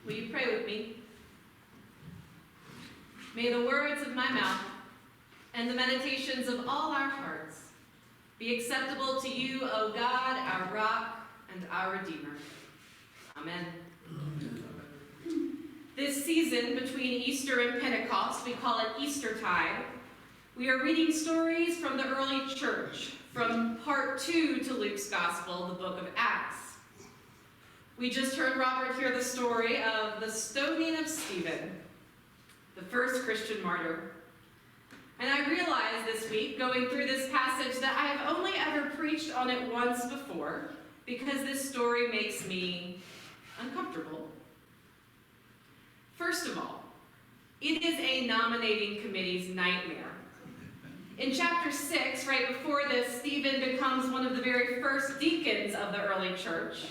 Will you pray with me? May the words of my mouth and the meditations of all our hearts be acceptable to you, O God, our rock and our Redeemer. Amen. This season between Easter and Pentecost, we call it Eastertide. We are reading stories from the early church, from part 2 to Luke's Gospel, the book of Acts. We just heard Robert hear the story of the stoning of Stephen, the first Christian martyr. And I realized this week, going through this passage, that I have only ever preached on it once before, because this story makes me uncomfortable. First of all, it is a nominating committee's nightmare. In chapter 6, right before this, Stephen becomes one of the very first deacons of the early church.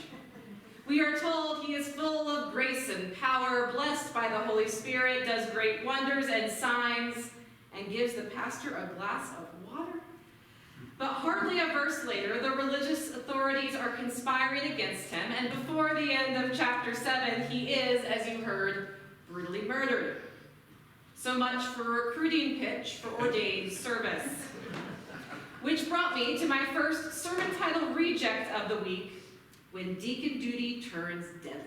We are told he is full of grace and power, blessed by the Holy Spirit, does great wonders and signs, and gives the pastor a glass of water. But hardly a verse later, the religious authorities are conspiring against him, and before the end of chapter 7, he is, as you heard, brutally murdered. So much for a recruiting pitch for ordained service. Which brought me to my first sermon title reject of the week, When Deacon Duty Turns Deadly.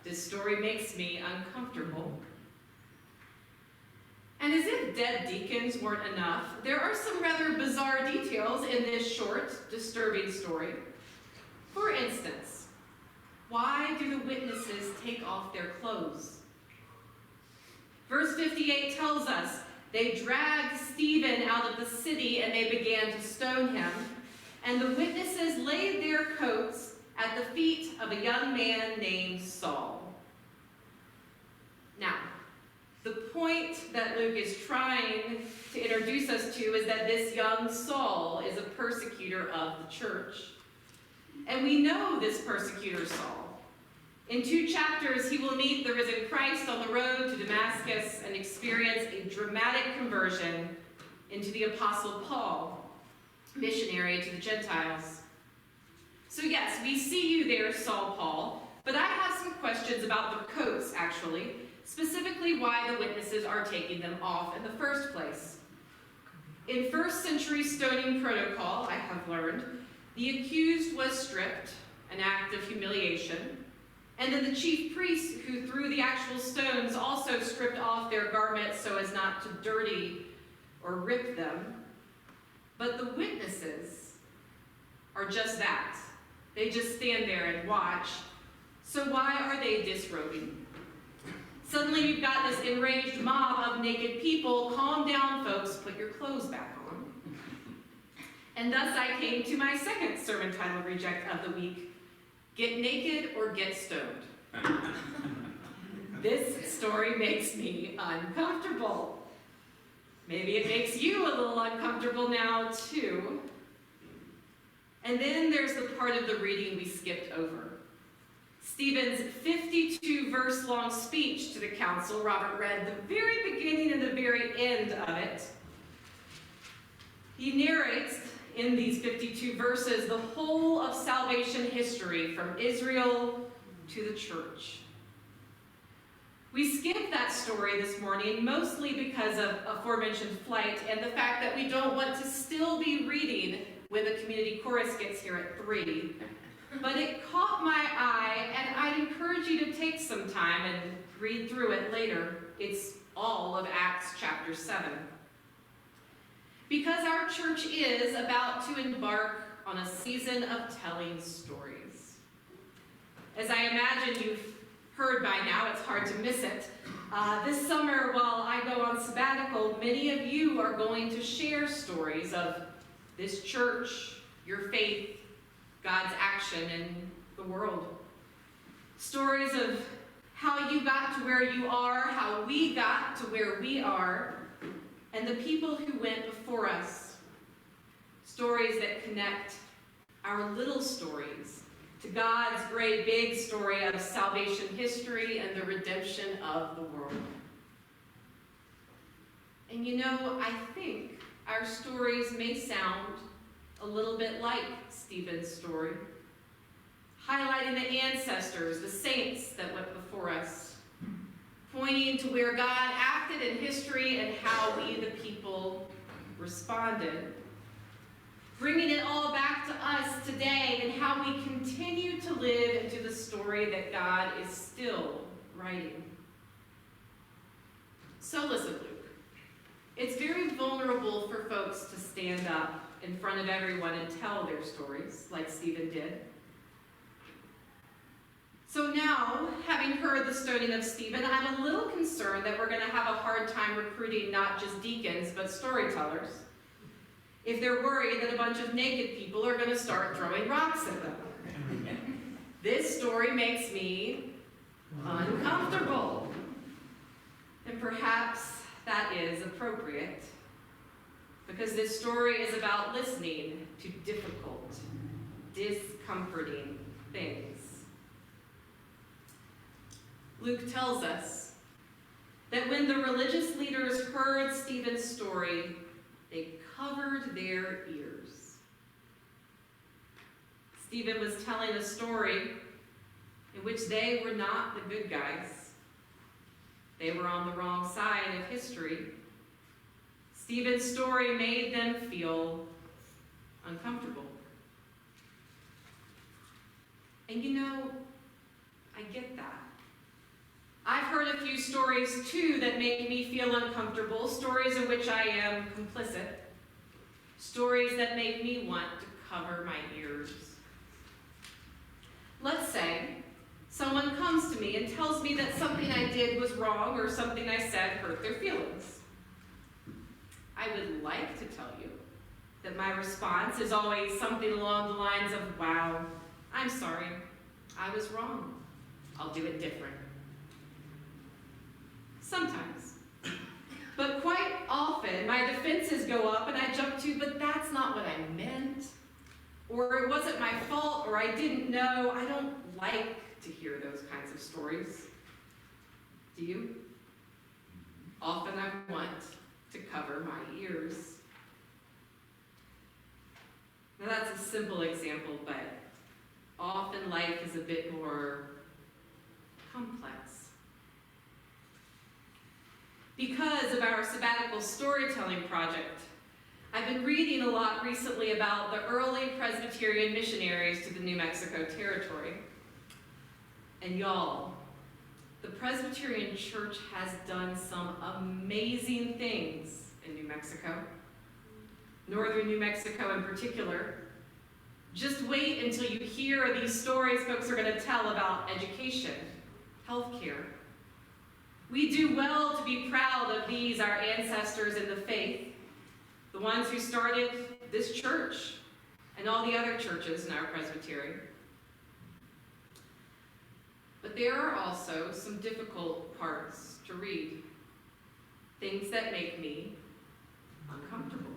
This story makes me uncomfortable. And as if dead deacons weren't enough, there are some rather bizarre details in this short, disturbing story. For instance, why do the witnesses take off their clothes? Verse 58 tells us, they dragged Stephen out of the city and they began to stone him. And the witnesses laid their coats at the feet of a young man named Saul. Now, the point that Luke is trying to introduce us to is that this young Saul is a persecutor of the church. And we know this persecutor Saul. In 2 chapters, he will meet the risen Christ on the road to Damascus and experience a dramatic conversion into the Apostle Paul, missionary to the Gentiles. So yes, we see you there, Saul Paul, but I have some questions about the coats, actually, specifically why the witnesses are taking them off in the first place. In first century stoning protocol, I have learned, the accused was stripped, an act of humiliation, and then the chief priests who threw the actual stones also stripped off their garments so as not to dirty or rip them. But the witnesses are just that. They just stand there and watch. So why are they disrobing? Suddenly you've got this enraged mob of naked people. Calm down, folks. Put your clothes back on. And thus I came to my second sermon title reject of the week. Get naked or get stoned. This story makes me uncomfortable. Maybe it makes you a little uncomfortable now, too. And then there's the part of the reading we skipped over. Stephen's 52-verse-long speech to the council. Robert read the very beginning and the very end of it. He narrates in these 52 verses the whole of salvation history from Israel to the church. We skipped that story this morning mostly because of aforementioned flight and the fact that we don't want to still be reading when the community chorus gets here at 3. But it caught my eye, and I'd encourage you to take some time and read through it later. It's all of Acts chapter 7. Because our church is about to embark on a season of telling stories. As I imagine you've heard by now, it's hard to miss it. This summer, while I go on sabbatical, many of you are going to share stories of this church, your faith, God's action in the world. Stories of how you got to where you are, how we got to where we are, and the people who went before us. Stories that connect our little stories to God's great big story of salvation history and the redemption of the world. And you know, I think our stories may sound a little bit like Stephen's story. highlighting the ancestors, the saints that went before us, pointing to where God acted in history and how we, the people, responded, bringing it all back to us today and how we continue to live into the story that God is still writing. So listen, Luke, it's very vulnerable for folks to stand up in front of everyone and tell their stories like Stephen did. So now, having heard the stoning of Stephen, I'm a little concerned that we're going to have a hard time recruiting not just deacons, but storytellers, if they're worried that a bunch of naked people are going to start throwing rocks at them. This story makes me uncomfortable. And perhaps that is appropriate, because this story is about listening to difficult, discomforting things. Luke tells us that when the religious leaders heard Stephen's story, they covered their ears. Stephen was telling a story in which they were not the good guys. They were on the wrong side of history. Stephen's story made them feel uncomfortable. And you know, I get that. I've heard a few stories too that make me feel uncomfortable, stories in which I am complicit, stories that make me want to cover my ears. Let's say someone comes to me and tells me that something I did was wrong or something I said hurt their feelings. I would like to tell you that my response is always something along the lines of, wow, I'm sorry, I was wrong. I'll do it different. Sometimes. But quite often, my defenses go up and I jump to, but that's not what I meant. Or it wasn't my fault, or I didn't know. I don't like to hear those kinds of stories. Do you? Often I want to cover my ears. Now that's a simple example, but often life is a bit more complex. Because of our sabbatical storytelling project, I've been reading a lot recently about the early Presbyterian missionaries to the New Mexico territory. And y'all, the Presbyterian Church has done some amazing things in New Mexico, northern New Mexico in particular. Just wait until you hear these stories folks are going to tell about education, healthcare. We do well to be proud of these, our ancestors in the faith, the ones who started this church and all the other churches in our presbytery. But there are also some difficult parts to read, things that make me uncomfortable.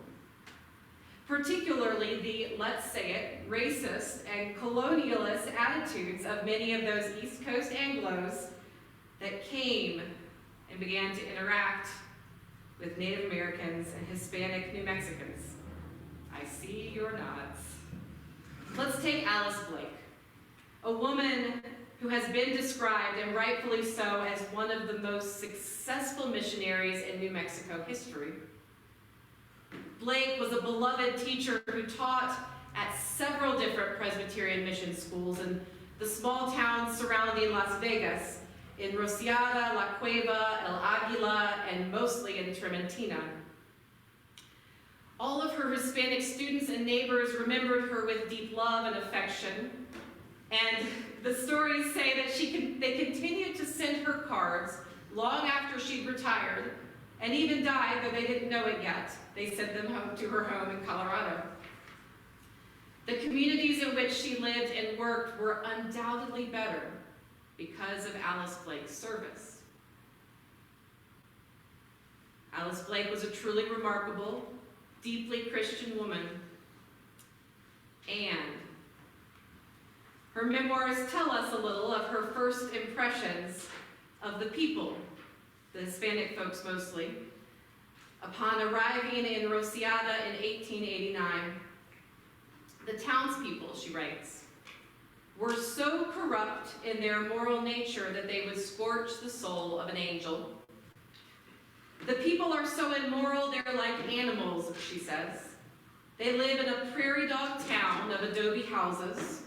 Particularly the, let's say it, racist and colonialist attitudes of many of those East Coast Anglos that came and began to interact with Native Americans and Hispanic New Mexicans. I see your nods. Let's take Alice Blake, a woman who has been described, and rightfully so, as one of the most successful missionaries in New Mexico history. Blake was a beloved teacher who taught at several different Presbyterian mission schools in the small towns surrounding Las Vegas, in Rosiada, La Cueva, El Aguila, and mostly in Trementina. All of her Hispanic students and neighbors remembered her with deep love and affection, and the stories say that they continued to send her cards long after she'd retired, and even died, though they didn't know it yet. They sent them home to her home in Colorado. The communities in which she lived and worked were undoubtedly better because of Alice Blake's service. Alice Blake was a truly remarkable, deeply Christian woman, and her memoirs tell us a little of her first impressions of the people, the Hispanic folks mostly, upon arriving in Rosiada in 1889. The townspeople, she writes, were so corrupt in their moral nature that they would scorch the soul of an angel. The people are so immoral, they're like animals, she says. They live in a prairie dog town of adobe houses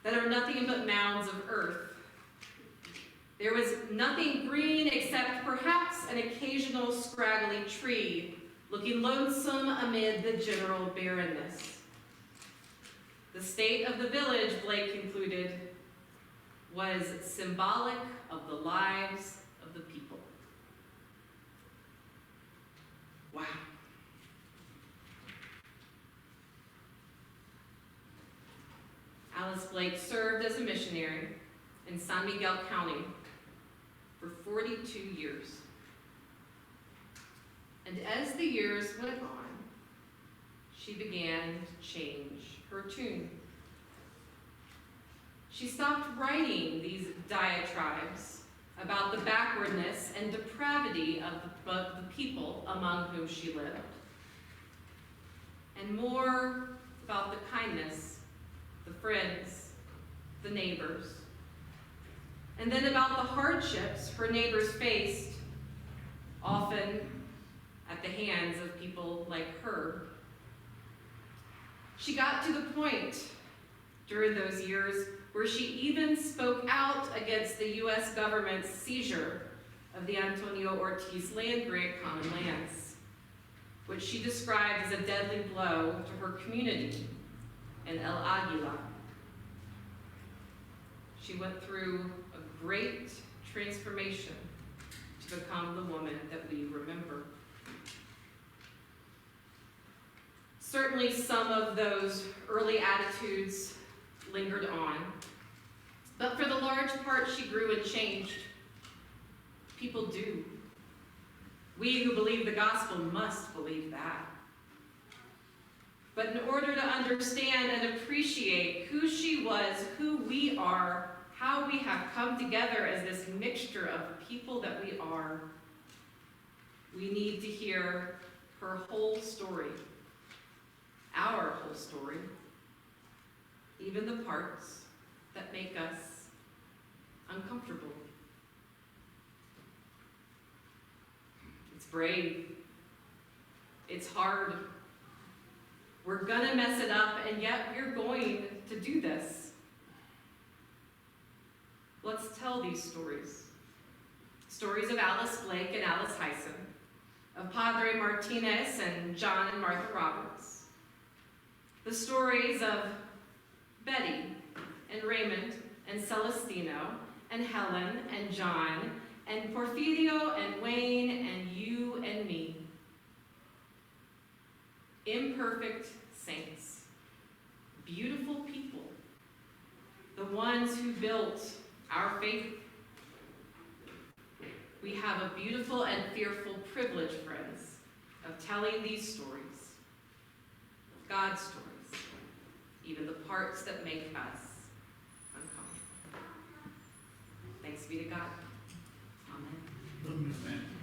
that are nothing but mounds of earth. There was nothing green except perhaps an occasional scraggly tree, looking lonesome amid the general barrenness. The state of the village, Blake concluded, was symbolic of the lives of the people. Wow. Alice Blake served as a missionary in San Miguel County for 42 years. And as the years went on, she began to change her tune. She stopped writing these diatribes about the backwardness and depravity of the people among whom she lived, and more about the kindness, the friends, the neighbors, and then about the hardships her neighbors faced, often at the hands of people like her. She got to the point during those years where she even spoke out against the U.S. government's seizure of the Antonio Ortiz land grant common lands, which she described as a deadly blow to her community in El Aguila. She went through a great transformation to become the woman that we remember. Certainly some of those early attitudes lingered on, but for the large part she grew and changed. People do. We who believe the gospel must believe that. But in order to understand and appreciate who she was, who we are, how we have come together as this mixture of people that we are, we need to hear her whole story, our whole story, even the parts that make us uncomfortable. It's brave. It's hard. We're gonna mess it up, and yet we're going to do this. Let's tell these stories. Stories of Alice Blake and Alice Hyson, of Padre Martinez and John and Martha Roberts. The stories of Betty and Raymond and Celestino and Helen and John and Porfirio and Wayne and you and me. Imperfect saints, beautiful people, the ones who built our faith. We have a beautiful and fearful privilege, friends, of telling these stories, God's stories, even the parts that make us uncomfortable. Thanks be to God. Amen. Amen.